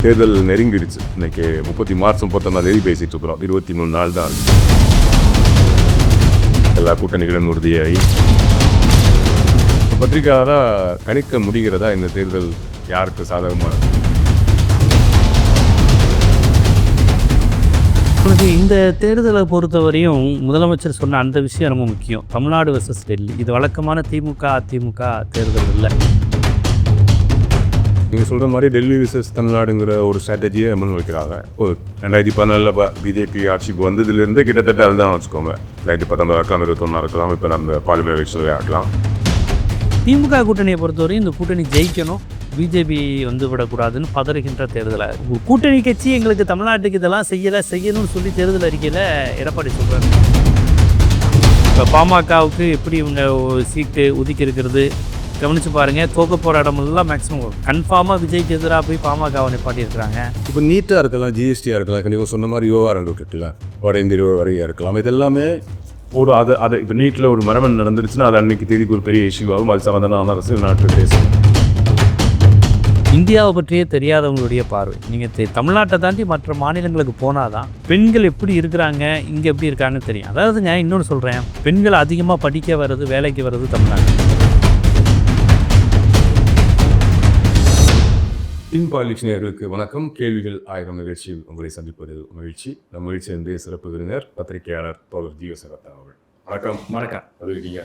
தேர்தல் நெருங்கிடுச்சு. இன்னைக்கு 30 மார்ச் 31 பேசிட்டு இருக்கிறோம். 23 நாள் தான் எல்லா கூட்டணிகளும் உறுதியாகி பத்திரிகையாளராக கணிக்க முடிகிறதா இந்த தேர்தல் யாருக்கு சாதகமாக? இந்த தேர்தலை பொறுத்தவரையும் முதலமைச்சர் சொன்ன அந்த விஷயம் ரொம்ப முக்கியம். தமிழ்நாடு வெர்சஸ் டெல்லி. இது வழக்கமான திமுக அதிமுக தேர்தல் இல்லை. நீங்கள் சொல்கிற மாதிரி டெல்லி விசஸ் தமிழ்நாடுங்கிற ஒரு ஸ்ட்ராட்டஜியை அமல் வைக்கிறாங்க. 2014 பிஜேபி ஆட்சிக்கு வந்ததுலேருந்து கிட்டத்தட்ட அதுதான் வச்சுக்கோங்க. 2019 இருக்கலாம், 21 இருக்கலாம், இப்போ நம்ம பார்லிமெண்ட் எலெக்ஷன்லேயே ஆகலாம். திமுக கூட்டணியை பொறுத்தவரையும் இந்த கூட்டணி ஜெயிக்கணும், பிஜேபி விடக்கூடாதுன்னு பதறுகின்ற தேர்தலாக கூட்டணி கட்சி எங்களுக்கு தமிழ்நாட்டுக்கு இதெல்லாம் செய்யணும்னு சொல்லி தேர்தல் அறிக்கையில் எடப்பாடி சொல்கிறாங்க. இப்போ பாமகவுக்கு எப்படி இவங்க சீட்டு ஒதுக்கி இருக்கிறது கவனித்து பாருங்கள். தோக்க போகிற இடமெல்லாம் மேக்ஸிமம் கன்ஃபார்மாக விஜய்க்கு எதிராக போய் பாமகவை நிப்பாட்டியிருக்கிறாங்க. இப்போ நீட்டாக இருக்கலாம், ஜிஎஸ்டியாக இருக்கலாம், கண்டிப்பாக சொன்ன மாதிரி யோகாரங்கள் இருக்கலாம், வட இந்திய வரையாக இருக்கலாம். இது எல்லாமே ஒரு அதை இப்போ நீட்டில் ஒரு மரபன் நடந்துருச்சுன்னா அது அன்றைக்கி தேதிக்கு ஒரு பெரிய இஷ்யூவாகும். அது சம்மந்தமான அரசியல் நாட்டில் பேசும். இந்தியாவை பற்றியே தெரியாதவங்களுடைய பார்வை. நீங்கள் தமிழ்நாட்டை தாண்டி மற்ற மாநிலங்களுக்கு போனால் தான் பெண்கள் எப்படி இருக்கிறாங்க, இங்கே எப்படி இருக்காங்கன்னு தெரியும். அதாவதுங்க இன்னொன்று சொல்கிறேன், பெண்கள் அதிகமாக படிக்க வர்றது, வேலைக்கு வர்றது தமிழ்நாடு. இன்பாலிஷினியர்களுக்கு வணக்கம். கேள்விகள் 1000 நிகழ்ச்சியில் உங்களை சந்திப்பது மகிழ்ச்சி. நம் மகிழ்ச்சி இன்றைய சிறப்பு விருந்தினர் பத்திரிகையாளர் தோழர் ஜியோ சரத்தா அவர்கள். வணக்கம். வணக்கம். அது இருக்கீங்க.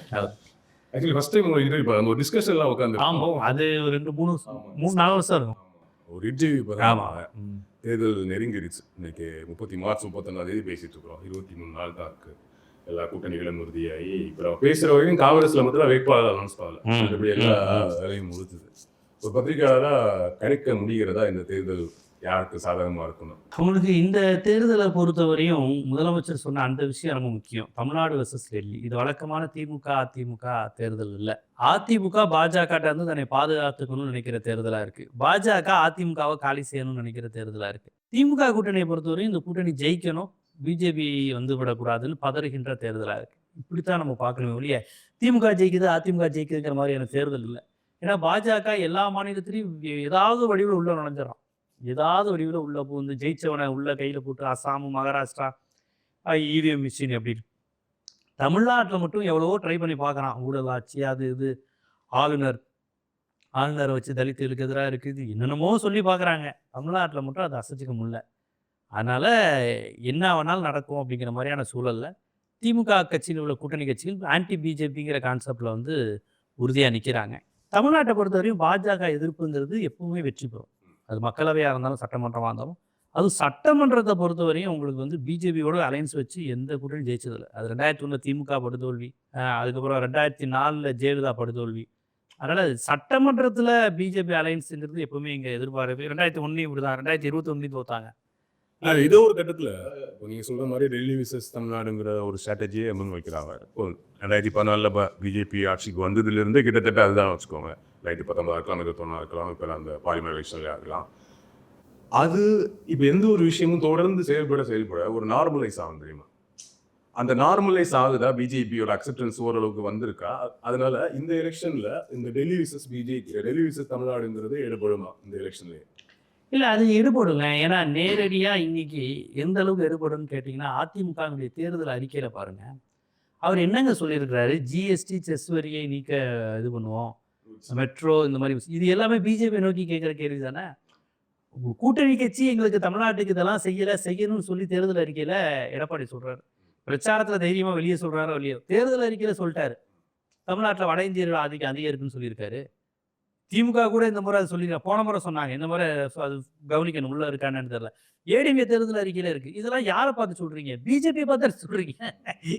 ஆக்சுவலி ஃபஸ்ட் டைம் ஒரு இன்டர்வியூ ஒரு டிஸ்கஷன்லாம் உட்காந்து. ஆமாம், அது ஒரு 2-3-4 வருஷம் இருக்கும். ஒரு இன்டர்வியூ. ஆமாம், தேர்தல் நெருங்கிடுச்சு. இன்னைக்கு 30 மார்ச் 31 பேசிட்டு இருக்கிறோம். 23 நாள் தான் இருக்கு. எல்லா கூட்டணிகளும் உறுதியாகி இப்போ பேசுகிற வரைக்கும் காங்கிரஸில் மட்டும் தான் வேட்பாளர் அனௌன்ஸ் பண்ணல. இப்படி எல்லா வேலையும் முடிச்சுது. ஒரு பத்திரிகையாளராக கணிக்க முடிகிறதா இந்த தேர்தல் யாருக்கு சாதகமாக இருக்கணும்? அவங்களுக்கு இந்த தேர்தலை பொறுத்தவரையும் முதலமைச்சர் சொன்ன அந்த விஷயம் ரொம்ப முக்கியம். தமிழ்நாடு வெர்சஸ் டெல்லி. இது வழக்கமான திமுக அதிமுக தேர்தல் இல்லை. அதிமுக பாஜக வந்து தன்னை பாதுகாத்துக்கணும்னு நினைக்கிற தேர்தலாக இருக்குது. பாஜக அதிமுகவை காலி செய்யணும்னு நினைக்கிற தேர்தலாக இருக்குது. திமுக கூட்டணியை பொறுத்தவரையும் இந்த கூட்டணி ஜெயிக்கணும், பிஜேபி விடக்கூடாதுன்னு பதறுகின்ற தேர்தலாக இருக்குது. இப்படித்தான் நம்ம பார்க்கணுமே ஒழிய திமுக ஜெயிக்குது அதிமுக ஜெயிக்குதுங்கிற மாதிரியான தேர்தல் இல்லை. ஏன்னா பாஜக எல்லா மாநிலத்திலையும் ஏதாவது வடிவில் உள்ள நுழைஞ்சிடறான். ஏதாவது வடிவில் உள்ள பூந்து ஜெயிச்சவனை உள்ள கையில் போட்டு அசாம், மகாராஷ்டிரா, இவிஎம் மிஷின் அப்படின்னு. தமிழ்நாட்டில் மட்டும் எவ்வளவோ ட்ரை பண்ணி பார்க்குறான். ஊழல் ஆட்சி, அது இது, ஆளுநரை வச்சு தலித்துகளுக்கு எதிராக இருக்குது, என்னென்னமோ சொல்லி பார்க்குறாங்க. தமிழ்நாட்டில் மட்டும் அதை அசைச்சிக்க முடியல. அதனால் என்ன வேணாலும் நடக்கும் அப்படிங்கிற மாதிரியான சூழலில் திமுக கட்சியில் உள்ள கூட்டணி கட்சிகள் ஆன்டி பிஜேபிங்கிற கான்செப்டில் உறுதியாக நிற்கிறாங்க. தமிழ்நாட்டை பொறுத்தவரையும் பாஜக எதிர்ப்புங்கிறது எப்பவுமே வெற்றி பெறும். அது மக்களவையாக இருந்தாலும் சட்டமன்றமாக இருந்தாலும். அதுவும் சட்டமன்றத்தை பொறுத்தவரையும் உங்களுக்கு பிஜேபியோட அலைன்ஸ் வச்சு எந்த கூட்டணியும் ஜெயிச்சதில்லை. அது 2001 திமுக படுதோல்வி, அதுக்கப்புறம் 2004 ஜெயலலிதா படுதோல்வி. அதனால் சட்டமன்றத்தில் பிஜேபி அலைன்ஸுங்கிறது எப்பவுமே இங்கே எதிர்பார்ப்பு. 2001 இப்படி தான், 2021 தோத்தாங்க. இதோ ஒரு கட்டத்தில் இப்போ நீங்கள் சொல்கிற மாதிரி டெல்லி விசஸ் தமிழ்நாடுங்கிற ஒரு ஸ்ட்ராட்டஜியை முன் வைக்கிறாங்க. 2014 பிஜேபி ஆட்சிக்கு வந்ததுலேருந்து கிட்டத்தட்ட அதுதான் வச்சுக்கோங்க. 2019 இருக்கலாம், 21 இருக்கலாம், இப்போ அந்த பார்லிமெண்ட் எலெக்ஷன்லேயே இருக்கலாம். அது இப்போ எந்த ஒரு விஷயமும் தொடர்ந்து செயல்பட ஒரு நார்மலைஸ் ஆகும் தெரியுமா? அந்த நார்மலைஸ் ஆகுதா? பிஜேபியோட அக்செப்டன்ஸ் ஓரளவுக்கு வந்திருக்கா? அதனால இந்த எலெக்ஷனில் இந்த Delhi versus BJP, Delhi versus தமிழ்நாடுங்கிறது எடுபடுமா இந்த எலெக்ஷன்லேயே? இல்லை, அது எடுபடுங்க. ஏன்னா நேரடியாக இன்னைக்கு எந்த அளவுக்கு எடுபடும்னு கேட்டிங்கன்னா, அதிமுகவுடைய தேர்தல் அறிக்கையில் பாருங்கள், அவர் என்னங்க சொல்லியிருக்கிறாரு? ஜிஎஸ்டி, செஸ் வரியை நீக்க இது பண்ணுவோம், மெட்ரோ, இந்த மாதிரி இது எல்லாமே பிஜேபி நோக்கி கேட்குற கேள்வி தானே. கூட்டணி கட்சி எங்களுக்கு தமிழ்நாட்டுக்கு இதெல்லாம் செய்யணும்னு சொல்லி தேர்தல் அறிக்கையில் எடப்பாடி சொல்கிறாரு. பிரச்சாரத்தில் தைரியமாக வெளியே சொல்கிறாரோ இல்லையோ, தேர்தல் அறிக்கையில் சொல்லிட்டாரு தமிழ்நாட்டில் வட இந்தியர்கள் ஆதிக்கம் அதிகம் இருக்குன்னு சொல்லியிருக்காரு. திமுக கூட இந்த முறை அது சொல்லியிருக்காங்க. போன முறை சொன்னாங்க, இந்த முறை அது கவனிக்கணும், உள்ள இருக்கான்னு தெரியல. ஏடிஎம்கே தேர்தல் அறிக்கையில் இருக்குது. இதெல்லாம் யாரை பார்த்து சொல்கிறீங்க? பிஜேபியை பார்த்து சொல்கிறீங்க.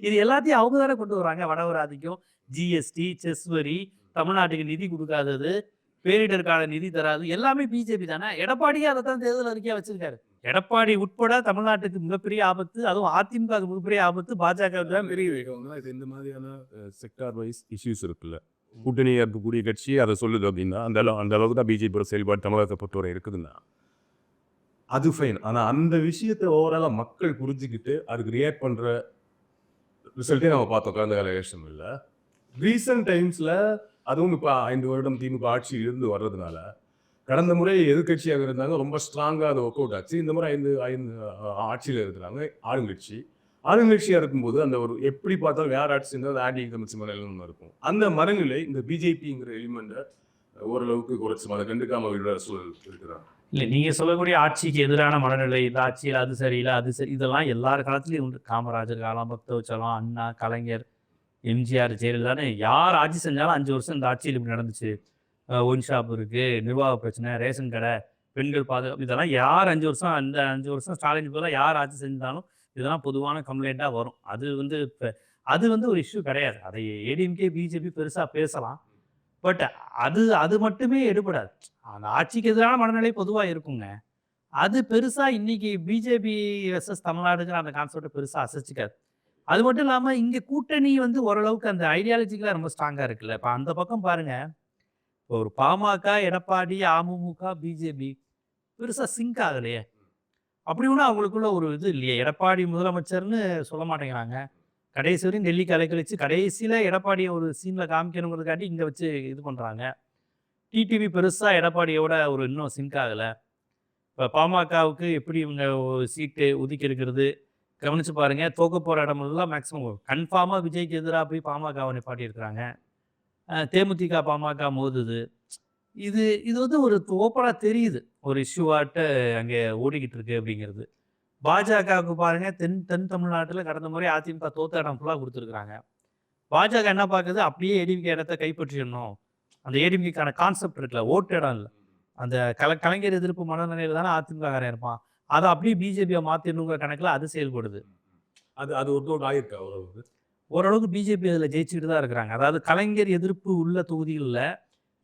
இது எல்லாத்தையும் அவங்க தானே கொண்டு வராங்க. வடவர் ஆதிக்கம், ஜிஎஸ்டி, செஸ் வரி, தமிழ்நாட்டுக்கு நிதி கொடுக்காதது, பேரிடருக்கான நிதி தராது, எல்லாமே பிஜேபி தானே. எடப்பாடியே அதை தான் தேர்தல் அறிக்கையாக வச்சிருக்காரு. எடப்பாடி உட்பட தமிழ்நாட்டுக்கு மிகப்பெரிய ஆபத்து, அதுவும் அதிமுக மிகப்பெரிய ஆபத்து பாஜக தான் பெரிய. இது இந்த மாதிரியான செக்டார் வைஸ் இஷ்யூஸ் இருக்குல்ல, கூட்டணி இருக்கக்கூடிய கட்சி அதை சொல்லுது அப்படின்னா அந்த அளவுக்கு தான் பிஜேபியோட செயல்பாடு தமிழகத்தை பொறுத்தவரை இருக்குதுன்னா அது ஃபைன். ஆனால் அந்த விஷயத்தை ஓவராலாக மக்கள் புரிஞ்சுக்கிட்டு அதுக்கு ரியாக்ட் பண்ணுற ரிசல்ட்டே நம்ம பார்த்தோம் கடந்த கால எலெக்ஷனில். ரீசன்ட் டைம்ஸில் அதுவும் இப்போ 5 வருடம் திமுக ஆட்சி இருந்து வர்றதுனால கடந்த முறை எதிர்க்கட்சியாக இருந்தாங்க, ரொம்ப ஸ்ட்ராங்காக அது ஒர்க் அவுட் ஆச்சு. இந்த முறை 5 ஆட்சியில் இருக்கிறாங்க ஆளுங்கட்சி. ஆளுங்கட்சியாக இருக்கும்போது அந்த ஒரு எப்படி பார்த்தாலும் யார் ஆட்சி செஞ்சாலும் ஆன்டி இன்கம்பன்சி மனநிலை இருக்கும். அந்த மனநிலை இந்த பிஜேபிங்கிற எலிமெண்ட்டை ஓரளவுக்கு குறைச்சு அதை கண்டுக்காம விடுற சூழல் இருக்கிறாங்க. இல்லை, நீங்கள் சொல்லக்கூடிய ஆட்சிக்கு எதிரான மனநிலை, இந்த ஆட்சியில் அது சரியில்லை, அது சரி, இதெல்லாம் எல்லார் காலத்துலேயும் உண்டு. காமராஜர் காலம், பக்தவச்சலம், அண்ணா, கலைஞர், எம்ஜிஆர், ஜெயலலிதான்னு யார் ஆட்சி செஞ்சாலும் 5 வருஷம் இந்த ஆட்சியில் இப்படி நடந்துச்சு. ஒயின் ஷாப் இருக்குது, நிர்வாக பிரச்சனை, ரேஷன் கடை, பெண்கள் பாதுகாப்பு, இதெல்லாம் யார் 5 வருஷம் அந்த 5 வருஷம் ஸ்டாலின் போல யார் ஆட்சி செஞ்சாலும் இதெல்லாம் பொதுவான கம்ப்ளைண்ட்டாக வரும். அது வந்து இப்போ அது வந்து ஒரு இஷ்யூ கிடையாது. அதை ஏடிஎம்கே பிஜேபி பெருசாக பேசலாம். பட் அது அது மட்டுமே எடுபடாது. அந்த ஆட்சிக்கு எதிரான மனநிலை பொதுவாக இருக்குங்க. அது பெருசாக இன்னைக்கு பிஜேபி வெர்சஸ் தமிழ்நாடுங்கிற அந்த கான்செப்டை பெருசாக அசைச்சிக்காது. அது மட்டும் இல்லாமல் இங்கே கூட்டணி வந்து ஓரளவுக்கு அந்த ஐடியாலஜிக்கலாக ரொம்ப ஸ்ட்ராங்காக இருக்குல்ல. இப்போ அந்த பக்கம் பாருங்க, இப்போ ஒரு பாமக, எடப்பாடி, அமமுக, பிஜேபி பெருசாக சிங்க் ஆகலையே. அப்படி ஒன்றும் அவங்களுக்குள்ள ஒரு இது இல்லையே. எடப்பாடி முதலமைச்சர்னு சொல்ல மாட்டேங்கிறாங்க. கடைசி வரையும் டெல்லிக்கு அலைக்கழிச்சு கடைசியில் எடப்பாடியை ஒரு சீனில் காமிக்கணுங்கிறதுக்காண்டி இங்கே வச்சு இது பண்ணுறாங்க. டிடிவி பெருசாக எடப்பாடியோட ஒரு இன்னும் சிங்க் ஆகலை. இப்போ பாமகவுக்கு எப்படி இவங்க சீட்டு ஒதுக்கி இருக்கிறது கவனித்து பாருங்கள். தோக்க போகிற இடமெல்லாம் மேக்ஸிமம் கன்ஃபார்மாக விஜய்க்கு எதிராக போய் பாமகவை நிப்பாட்டி இருக்கிறாங்க. தேமுதிக பாமக மோதுது. இது இது வந்து ஒரு ஓப்பனாக தெரியுது, ஒரு இஷ்யூவாட்ட அங்கே ஓடிக்கிட்டு இருக்கு அப்படிங்கிறது. பாஜகவுக்கு பாருங்க, தென் தமிழ்நாட்டில் கடந்த முறை அதிமுக தோத்த இடம் ஃபுல்லாக கொடுத்துருக்குறாங்க. பாஜக என்ன பார்க்குது, அப்படியே ஏடிஎம்கே இடத்த கைப்பற்றிடணும். அந்த ஏடிஎம்கேக்கான கான்செப்ட் இருக்குல்ல, ஓட்டு இடம் இல்லை, அந்த கலைஞர் எதிர்ப்பு மனநிலையில் தானே அதிமுககாரன் இருப்பான். அதை அப்படியே பிஜேபியை மாற்றிடணுங்கிற கணக்கில் அது செயல்படுது. அது ஒரு ஆயிருக்கா ஓரளவுக்கு பிஜேபி அதில் ஜெயிச்சுக்கிட்டு தான் இருக்கிறாங்க. அதாவது கலைஞர் எதிர்ப்பு உள்ள தொகுதிகளில்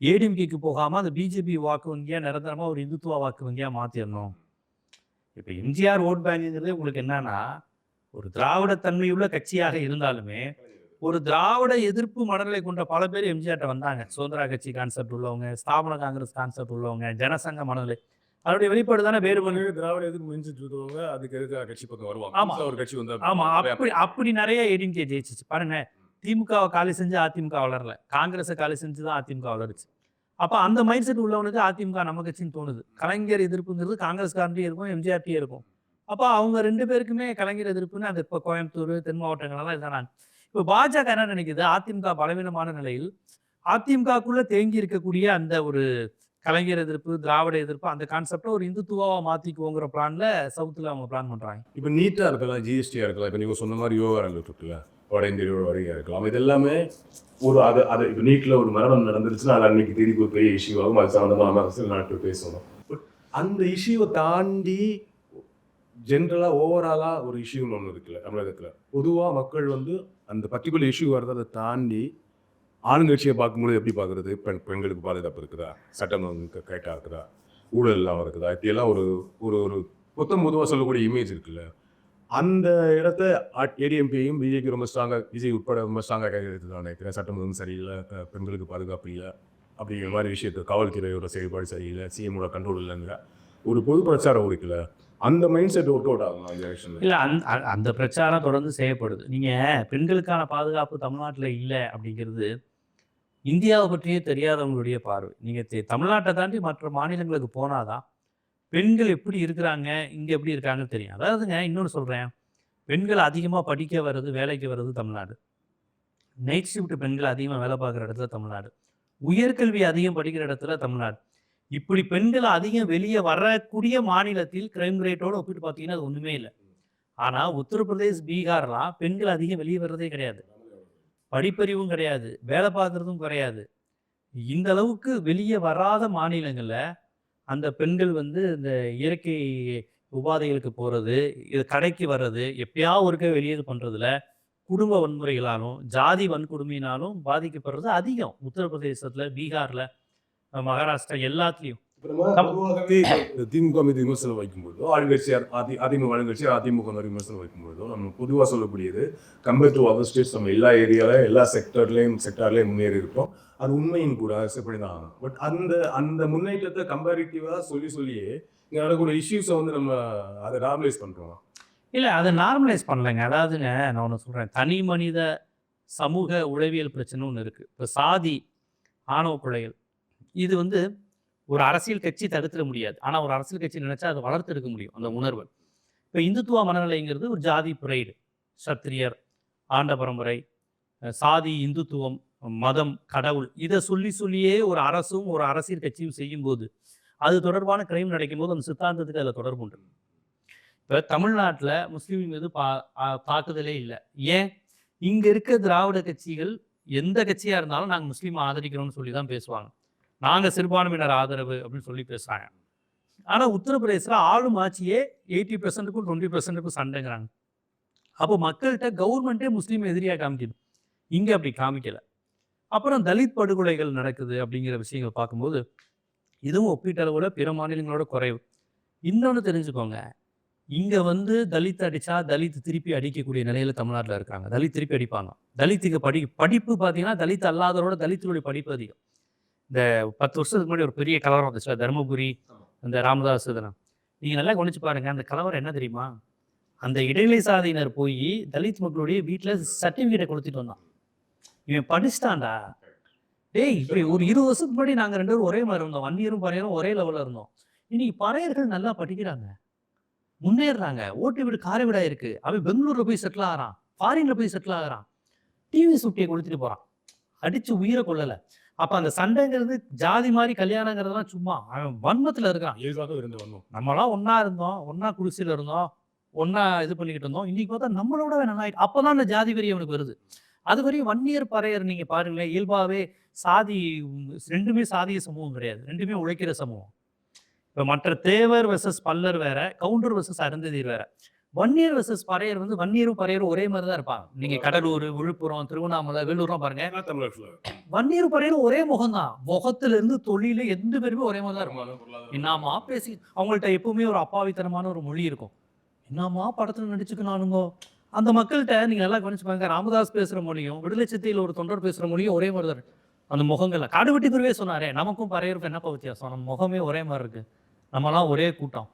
ஏடிஎம்கேக்கு போகாமல் அந்த பிஜேபி வாக்கு வங்கியாக நிரந்தரமாக ஒரு இந்துத்துவ வாக்கு வங்கியாக மாற்றிடணும். இப்போ எம்ஜிஆர் ஓட் பேங்குங்கிறது உங்களுக்கு என்னன்னா, ஒரு திராவிட தன்மையுள்ள கட்சியாக இருந்தாலுமே ஒரு திராவிட எதிர்ப்பு மனநிலை கொண்ட பல பேர் எம்ஜிஆர்ட்ட வந்தாங்க. சுதந்திரா கட்சி கான்செப்ட் உள்ளவங்க, ஸ்தாபன காங்கிரஸ் கான்செப்ட் உள்ளவங்க, ஜனசங்க மனநிலை, அதனுடைய வெளிப்பாடு தானே வேறுபடு. திராவிட எதுக்கு முடிஞ்சிட்டு இருக்கவங்க அதுக்கு எதுக்கு கட்சி பக்கம் வருவாங்க. ஆமா, ஒரு கட்சி வந்து ஆமா, அப்படி நிறைய ஏடிஎம்கே ஜெயிச்சிச்சு பாருங்க. திமுகவை காலி செஞ்சு அதிமுக வளரல, காங்கிரஸை காலி செஞ்சு தான் அதிமுக வளருச்சு. அப்போ அந்த மைண்ட் செட் உள்ளவனுக்கு அதிமுக நம்ம கட்சின்னு தோணுது. கலைஞர் எதிர்ப்புங்கிறது காங்கிரஸ்காரன்ட்டே இருக்கும், எம்ஜிஆர்ட்டே இருக்கும். அப்போ அவங்க 2 பேருக்குமே கலைஞர் எதிர்ப்புன்னு அது இப்போ கோயம்புத்தூர், தென் மாவட்டங்களெல்லாம் இதுதான். இப்போ பாஜக என்ன நினைக்குது, அதிமுக பலவீனமான நிலையில் அதிமுகக்குள்ள தேங்கி இருக்கக்கூடிய அந்த ஒரு கலைஞர் எதிர்ப்பு, திராவிட எதிர்ப்பு, அந்த கான்செப்டை ஒரு இந்துத்துவாவை மாற்றிக்குவோங்கிற பிளான்ல சவுத்தில் அவங்க பிளான் பண்ணுறாங்க. இப்போ நீட்டாக இருக்கலாம், ஜிஎஸ்டியாக இருக்கலாம், இப்போ நீங்கள் சொன்ன மாதிரி யோகா இருக்குல்ல, வட இந்தியோட வரையாக இருக்கலாம். இது எல்லாமே ஒரு அது இப்போ நீட்டில் ஒரு மரணம் நடந்துருச்சுன்னா அது அன்னைக்கு தேதிக்கு ஒரு பெரிய இஷ்யூ ஆகும். அது சம்மந்தமாக அரசியல் நாட்டில் பேசணும். பட் அந்த இஷ்யூவை தாண்டி ஜென்ரலாக ஓவராலாக ஒரு இஷ்யூன்னு ஒன்று இருக்குல்ல தமிழகத்தில். பொதுவாக மக்கள் வந்து அந்த பர்டிகுலர் இஷ்யூ வரதை தாண்டி ஆளுங்கட்சியை பார்க்கும்போது எப்படி பார்க்குறது, பெண்களுக்கு பாதுகாப்பு இருக்குதா, சட்டம் கரெக்டாக இருக்குதா, ஊழல் இல்லாமல் இருக்குதா, இப்படியெல்லாம் ஒரு ஒரு ஒரு பொதுவாக சொல்லக்கூடிய இமேஜ் இருக்குல்ல. அந்த இடத்த ஏடிஎம்பியையும் பிஜேபி ரொம்ப ஸ்ட்ராங்காக, விஜய் உட்பட ரொம்ப ஸ்ட்ராங்காக கையெழுத்து நினைக்கிறேன். சட்டம் ஒன்றும் சரியில்லை, பெண்களுக்கு பாதுகாப்பு இல்லை அப்படிங்கிற மாதிரி விஷயத்தை, காவல்துறையோட செயல்பாடு சரியில்லை, சிஎம்மோட கண்ட்ரோல் இல்லைங்கிற ஒரு பொது பிரச்சாரம் இருக்குல்ல. அந்த மைண்ட் செட் ஒர்க் அவுட் ஆகும் அந்த எலெக்ஷன். இல்லை, அந்த பிரச்சாரம் தொடர்ந்து செய்யப்படுது. நீங்கள் பெண்களுக்கான பாதுகாப்பு தமிழ்நாட்டில் இல்லை அப்படிங்கிறது இந்தியாவை பற்றியே தெரியாதவங்களுடைய பார்வை. நீங்கள் தமிழ்நாட்டை தாண்டி மற்ற மாநிலங்களுக்கு போனாதான் பெண்கள் எப்படி இருக்கிறாங்க, இங்கே எப்படி இருக்காங்கன்னு தெரியும். அதாவதுங்க, இன்னொன்று சொல்கிறேன், பெண்கள் அதிகமாக படிக்க வர்றது, வேலைக்கு வர்றது தமிழ்நாடு. நைட் ஷிஃப்ட் பெண்கள் அதிகமாக வேலை பார்க்குற இடத்துல தமிழ்நாடு. உயர்கல்வி அதிகம் படிக்கிற இடத்துல தமிழ்நாடு. இப்படி பெண்கள் அதிகம் வெளியே வரக்கூடிய மாநிலத்தில் கிரைம் ரேட்டோடு ஒப்பிட்டு பார்த்தீங்கன்னா அது ஒன்றுமே இல்லை. ஆனால் உத்தரப்பிரதேஷ், பீகார்லாம் பெண்கள் அதிகம் வெளியே வர்றதே கிடையாது, படிப்பறிவும் கிடையாது, வேலை பார்க்குறதும் கிடையாது. இந்த அளவுக்கு வெளியே வராத மாநிலங்களில் அந்த பெண்கள் வந்து இந்த இயற்கை உபாதைகளுக்கு போகிறது, இது கடைக்கு வர்றது, எப்பயாவது ஒருக்க வெளியே பண்ணுறதுல குடும்ப வன்முறைகளாலும் ஜாதி வன்கொடுமையினாலும் பாதிக்கப்படுறது அதிகம். உத்தரப்பிரதேசத்தில், பீகாரில், மகாராஷ்டிரா எல்லாத்துலேயும். திமுக மீது விமர்சனம் வைக்கும்போதோ, ஆளுங்கட்சியார் அதிமுக ஆளுங்கட்சியார் அதிமுக விமர்சனம் வைக்கும்போதோ, நம்ம பொதுவாக சொல்லக்கூடியது கம்பேர் டு அதர் ஸ்டேட்ஸ் நம்ம எல்லா ஏரியாவில் எல்லா செக்டார்லேயும் முன்னேறி இருக்கோம். அது உண்மையும் கூட அக்செப்ட் தான் ஆகணும். பட் அந்த முன்னேற்றத்தை கம்பேரிட்டிவாக சொல்லியே இங்கே நடக்கூடிய இஷ்யூஸை வந்து நம்ம அதை நார்மலைஸ் பண்ணுறோம். இல்லை, அதை நார்மலைஸ் பண்ணலைங்க. அதாவதுங்க, நான் ஒன்று சொல்கிறேன், தனி மனித சமூக உளவியல் பிரச்சனை ஒன்று இருக்குது. இப்போ சாதி, ஆணவ கொலைகள், இது வந்து ஒரு அரசியல் கட்சி தடுத்துட முடியாது. ஆனா ஒரு அரசியல் கட்சி நினைச்சா அதை வளர்த்தெடுக்க முடியும் அந்த உணர்வு. இப்ப இந்துத்துவ மனநிலைங்கிறது ஒரு ஜாதி பிரைடு. சத்திரியர், ஆண்ட பரம்பரை, சாதி, இந்துத்துவம், மதம், கடவுள் இத சொல்லியே ஒரு அரசும், ஒரு அரசியல் கட்சியும் செய்யும்போது, அது தொடர்பான கிரைம் நடக்கும்போது அந்த சித்தாந்தத்துக்கு அதுல தொடர்பு உண்டு. இப்ப தமிழ்நாட்டுல முஸ்லீம் மீது தாக்குதலே இல்ல. ஏன்? இங்க இருக்க திராவிட கட்சிகள் எந்த கட்சியா இருந்தாலும் நாங்க முஸ்லீம் ஆதரிக்கிறோம்னு சொல்லி தான் பேசுவாங்க. நாங்க சிறுபான்மையினர் ஆதரவு அப்படின்னு சொல்லி பேசுறாங்க. ஆனா உத்தரப்பிரதேசல ஆளும் ஆட்சியே 80%க்கும் 20%க்கும் சண்டைங்கிறாங்க. அப்போ மக்கள்கிட்ட கவர்மெண்ட்டே முஸ்லீம் எதிரியா காமிக்குது. இங்க அப்படி காமிக்கல. அப்புறம் தலித் படுகொலைகள் நடக்குது அப்படிங்கிற விஷயங்கள் பார்க்கும்போது, இதுவும் ஒப்பீட்டளவுல பிற மாநிலங்களோட குறைவு. இன்னொன்னு தெரிஞ்சுக்கோங்க. இங்க வந்து தலித் அடிச்சா, தலித் திருப்பி அடிக்கக்கூடிய நிலையில தமிழ்நாட்டுல இருக்காங்க. தலித் திருப்பி அடிப்பாங்க. தலித்துக்கு படிப்பு பார்த்தீங்கன்னா, தலித் அல்லாதவரோட தலித்துடைய படிப்பு அதிகம். இந்த 10 வருஷத்துக்கு முன்னாடி ஒரு பெரிய கலவரம் வந்துச்சுல்ல, தர்மபுரி, அந்த ராமதாஸ் இதெல்லாம். நீங்க நல்லா கவனிச்சு பாருங்க. அந்த கலவரம் என்ன தெரியுமா? அந்த இடைநிலை சாதியினர் போயி தலித் மக்களுடைய வீட்ல சர்டிஃபிகேட்ட கொளுத்திட்டு வந்தான். இவன் படிச்சுட்டான்டா. டேய் இப்படி ஒரு 20 வருஷத்துக்கு முன்னாடி நாங்க 2 பேரும் ஒரே மாரி இருந்தோம். வன்னியரும், பறையரும் ஒரே லெவல்ல இருந்தோம். இன்னைக்கு பறையர்கள் நல்லா படிக்கிறாங்க. முன்னேறுறாங்க. ஓட்டு வீடு, கார வீடா இருக்கு. அவன் பெங்களூர்ல போய் செட்டில் ஆகுறான். ஃபாரின்ல போய் செட்டில் ஆகுறான். டிவிஎஸ் 50 கொளுத்திட்டு போறான். அடிச்சு உயிரை கொல்லல. அப்ப அந்த சண்டைங்கிறது ஜாதி மாரி கல்யாணங்கிறதெல்லாம் சும்மா. அவன் வன்மத்துல இருக்கான். இயல்பாக இருந்து வரணும். நம்மலாம் ஒண்ணா இருந்தோம். ஒண்ணா குடிசையில இருந்தோம். ஒண்ணா இது பண்ணிக்கிட்டு இருந்தோம். இன்னைக்கு பார்த்தா நம்மளோட நல்லா ஆயிட்டு. அப்பதான் அந்த ஜாதி வெறி அவனுக்கு வருது. அதுவரையும் வன்னியர், பறையர் நீங்க பாருங்களேன். இயல்பாவே சாதி 2மே சாதிய சமூகம் கிடையாது. 2மே உழைக்கிற சமூகம். இப்ப மற்ற தேவர் வெர்சஸ் பல்லர் வேற, கவுண்டர் வெர்சஸ் அருந்ததியர் வேற. வன்னியர் வெர்சஸ் பறையர் வந்து வன்னியரும் பறையரும் ஒரே மாதிரி தான் இருப்பாங்க. நீங்க கடலூர், விழுப்புரம், திருவண்ணாமலை, வேலூர்லாம் பாருங்க. வன்னியரும் பறையரும் ஒரே முகம் தான். முகத்துல இருந்து தொழில எந்த பேருமே ஒரே மாதிரி தான் இருப்பாங்க. என்னமா பேசி அவங்கள்ட்ட எப்பவுமே ஒரு அப்பாவித்தனமான ஒரு மொழி இருக்கும். என்னமா படத்துல நடிச்சுக்கனானுங்கோ. அந்த மக்கள்கிட்ட நீங்க நல்லா கவனிச்சு பாருங்க. ராமதாஸ் பேசுற மொழியும், விடுதலை சிறுத்தையில் ஒரு தொண்டர் பேசுற மொழியும் ஒரே மாதிரி தான் இருக்கு. அந்த முகங்கள்ல காடுவெட்டி குருவே சொன்னாரே, நமக்கும் பறையருக்கும் என்னப்பா வித்தியாசம்? நம்ம முகமே ஒரே மாதிரி இருக்கு. நம்மலாம் ஒரே கூட்டம்.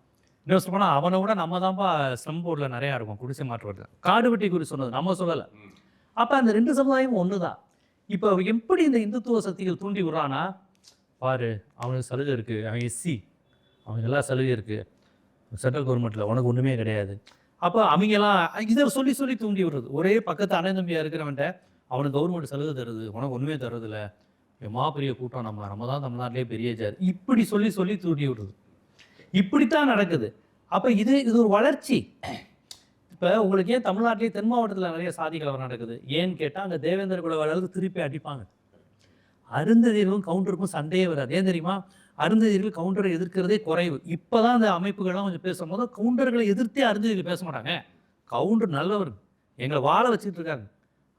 இன்னும் சொல்ல போனா அவனை விட நம்ம தான்ப்பா ஸ்லம் போர்டில் நிறையா இருக்கும் குடிசை மாற்றுவது. காடுவெட்டி குறி சொன்னது நம்ம சொல்லலை. அப்போ அந்த 2 சமுதாயமும் ஒன்று தான். இப்போ எப்படி இந்த இந்துத்துவ சக்திகள் தூண்டி விடுறான்னா, பாரு அவனுக்கு சலுகை இருக்குது, அவன் எஸ்சி, அவனுக்கு எல்லா சலுகை இருக்குது, சென்ட்ரல் கவர்மெண்ட்டில் உனக்கு ஒன்றுமே கிடையாது. அப்போ அவங்கெல்லாம் இதை சொல்லி தூண்டி விடுறது. ஒரே பக்கத்து அண்ணன் தம்பியாக இருக்கிறவன்ட்ட அவனுக்கு கவர்மெண்ட் சலுகை தருது, உனக்கு ஒன்றுமே தருதில்ல, பெரிய கூட்டம், நம்ம தான் தமிழ்நாட்டிலே பெரிய ஜாதி, இப்படி சொல்லி தூண்டி விடுறது. இப்படித்தான் நடக்குது. அப்ப இது ஒரு வளர்ச்சி. இப்ப உங்களுக்கு ஏன் தமிழ்நாட்டிலேயே தென் மாவட்டத்தில் நிறைய சாதி கலவரம் நடக்குது? ஏன்னு கேட்டா அங்க தேவேந்திர குல வேளாளர்கள் திருப்பி அடிப்பாங்க. அருந்ததியர்களும் கவுண்டருக்கும் சண்டையே வராது. ஏன் தெரியுமா? அருந்ததியர்கள் கவுண்டரை எதிர்க்கிறதே குறைவு. இப்பதான் அந்த அமைப்புகள்லாம் கொஞ்சம் பேசும்போது கவுண்டர்களை எதிர்த்தே அருந்ததியர்கள் பேச மாட்டாங்க. கவுண்டர் நல்லவர், எங்களை வாழ வச்சுட்டு இருக்காங்க,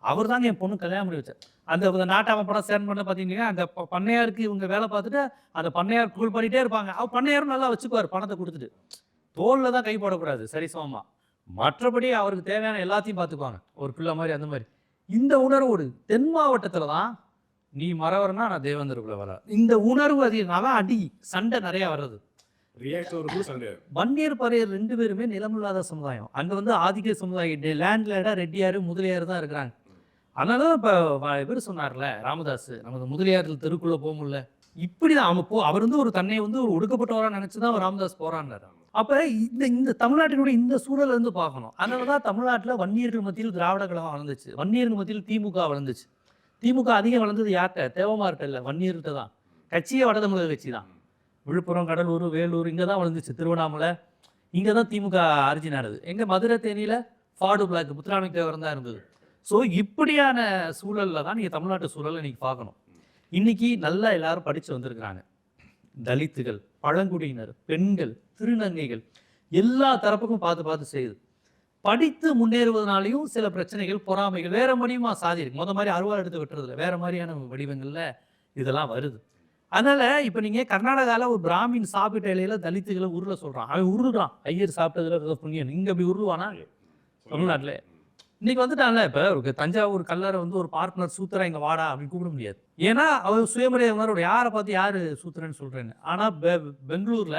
அவர் தாங்க என் பொண்ணு கல்யாணம் பண்ணி வச்சார். அந்த நாட்டாம படம் சேர் பண்ண பார்த்தீங்கன்னா அந்த பண்ணையாருக்கு இவங்க வேலை பார்த்துட்டு அந்த பண்ணையார் கூழ் பண்ணிட்டே இருப்பாங்க. அவர் பண்ணையாரும் நல்லா வச்சுக்குவார் பணத்தை கொடுத்துட்டு. தோல்ல தான் கை போடக்கூடாது சரிசமமா. மற்றபடி அவருக்கு தேவையான எல்லாத்தையும் பார்த்துக்குவாங்க. ஒரு பிள்ளை மாதிரி அந்த மாதிரி. இந்த உணர்வோடு தென் மாவட்டத்தில் தான் நீ மறவரனா நான் தேவேந்திரக்குள்ள வர இந்த உணர்வு அதிகனால அடி சண்டை நிறைய வர்றது. வன்னியர் பறையர் 2 பேருமே நிலமில்லாத சமுதாயம். அங்க வந்து ஆதிக்க சமுதாயம், லேண்ட்லேடா ரெட்டியாரு முதலியார் தான் இருக்கிறாங்க. அதனாலதான் இப்ப இவர் சொன்னார்ல ராமதாஸ், நமது முதலியார்கள் தெருக்குள்ள போக முடியல. இப்படிதான் அவர் வந்து ஒரு தன்னை வந்து ஒரு ஒடுக்கப்பட்டவரா நினைச்சுதான் ராமதாஸ் போறான்னாரு. அப்ப இந்த தமிழ்நாட்டினுடைய இந்த சூழல் இருந்து பார்க்கணும். அதனாலதான் தமிழ்நாட்டுல வன்னியர்கள் மத்தியில் திராவிட கழகம் வளர்ந்துச்சு, வன்னியர்கள் மத்தியில் திமுக வளர்ந்துச்சு. திமுக அதிகம் வளர்ந்தது யார்கிட்ட? தேவமார்கிட்ட இல்ல, வன்னியர்கிட்ட தான். கட்சியே வடதமிழக கட்சி தான். விழுப்புரம், கடலூர், வேலூர் இங்க தான் வளர்ந்துச்சு. திருவண்ணாமலை இங்க தான் திமுக ஆரிஜின் ஆனது. எங்க மதுரை தேனியில ஃபாடு பிளாக் முத்துராமலிங்க தேவர் தான் இருந்தது. ஸோ இப்படியான சூழல்ல தான் நீங்க தமிழ்நாட்டு சூழலை இன்னைக்கு பார்க்கணும். இன்னைக்கு நல்லா எல்லாரும் படிச்சு வந்திருக்கிறாங்க. தலித்துகள், பழங்குடியினர், பெண்கள், திருநங்கைகள் எல்லா தரப்புக்கும் பார்த்து செய்யுது. படித்து முன்னேறுவதனாலையும் சில பிரச்சனைகள், பொறாமைகள், வேற மாதிரியுமா சாதி இருக்கு. மாதிரி அருவாள் எடுத்து வெட்டுறதுல வேற மாதிரியான வடிவங்கள்ல இதெல்லாம் வருது. அதனால இப்ப நீங்க கர்நாடகாவில் ஒரு பிராமின் சாப்பிட்ட இலையில தலித்துகளை உருள சொல்றான். அவன் உருளுறான். ஐயர் சாப்பிட்டதுல புண்ணியம். இங்க அப்படி உருவானா? தமிழ்நாட்டுல இன்னைக்கு வந்துட்டான்ல. இப்ப ஒரு தஞ்சாவூர் கல்லறை வந்து ஒரு பார்ட்னர் சூத்திரா இங்க வாடா அப்படின்னு கூப்பிட முடியாது. ஏன்னா அவர் சுயமரியாதை உணர்வோட யாரை பார்த்து யாரு சூத்திரன்னு சொல்றேன்னு. ஆனா பெங்களூர்ல